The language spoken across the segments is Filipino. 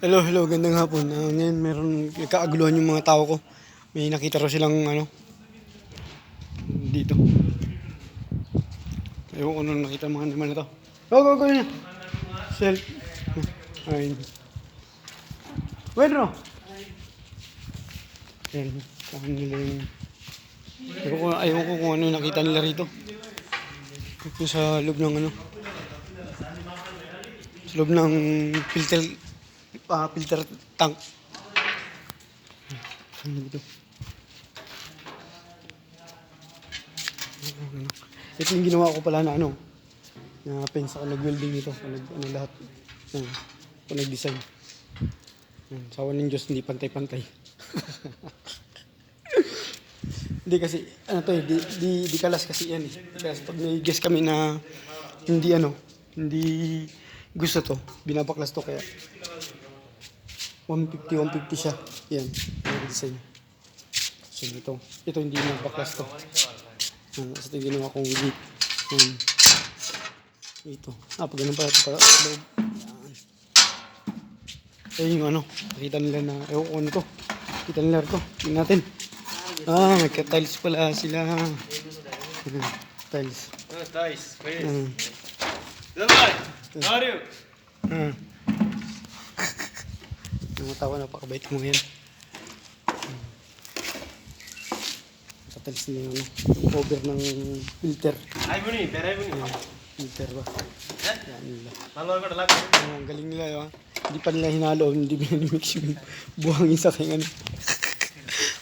Hello, hello, gandang hapon. Ngayon meron nagkaaguluhan yung mga tao ko. May nakita raw silang dito. Ewan ko nung nakita mga naman na to. Go, go, go na. Self. Ayun. Bueno. Ayun. Saan nila yung... Ewan ko kung ano yung nakita nila rito. Yung sa loob ng sa loob ng filter tank. Ano dito? Ito yung ginawa ko pala na na pensa ko nag-welding nito. Lahat. Ako nag-design. Sawa ng Diyos, hindi pantay-pantay. Hindi kasi, di kalas kasi yan eh. Kasi pag may guess kami na hindi gusto to, binabaklas to kaya 150 siya. Yan, nag-design. So ito hindi nabaklas to. Kasi ito ginawa kong gate. Ito. Pag ganun pala ito para loob. Ayun yung nakita nila na, ewan ko ano to. Kita nila ito. Tingnan natin. Nagka-tiles pala sila. Tiles. Tiles. Давай. Говорю. Namatawa na pakabait mo yan. Nagka-tiles nila yung cover ng filter. Ay bunyi, beray bunyi. Filter ba? Yan nila. Malo ko dalak. Ang galing nila yun. Hindi pa nila hinalo, hindi binimix yung buhangin sa kanya.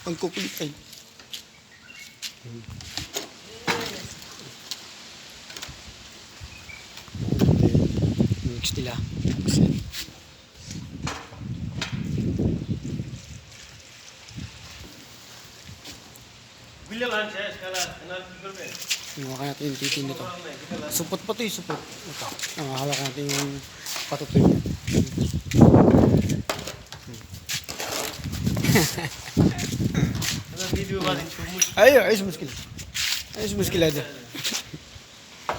Ang kukulit ay. Mix nila. Bilya lan siya, skala, enak kurbe. Hawakan natin yung titin nito. Supot pa ito eh, supot. Ito. Hawakan natin yung patutoy niya. Ano video ba din chumush? Ayos muskil. Ayos muskilado.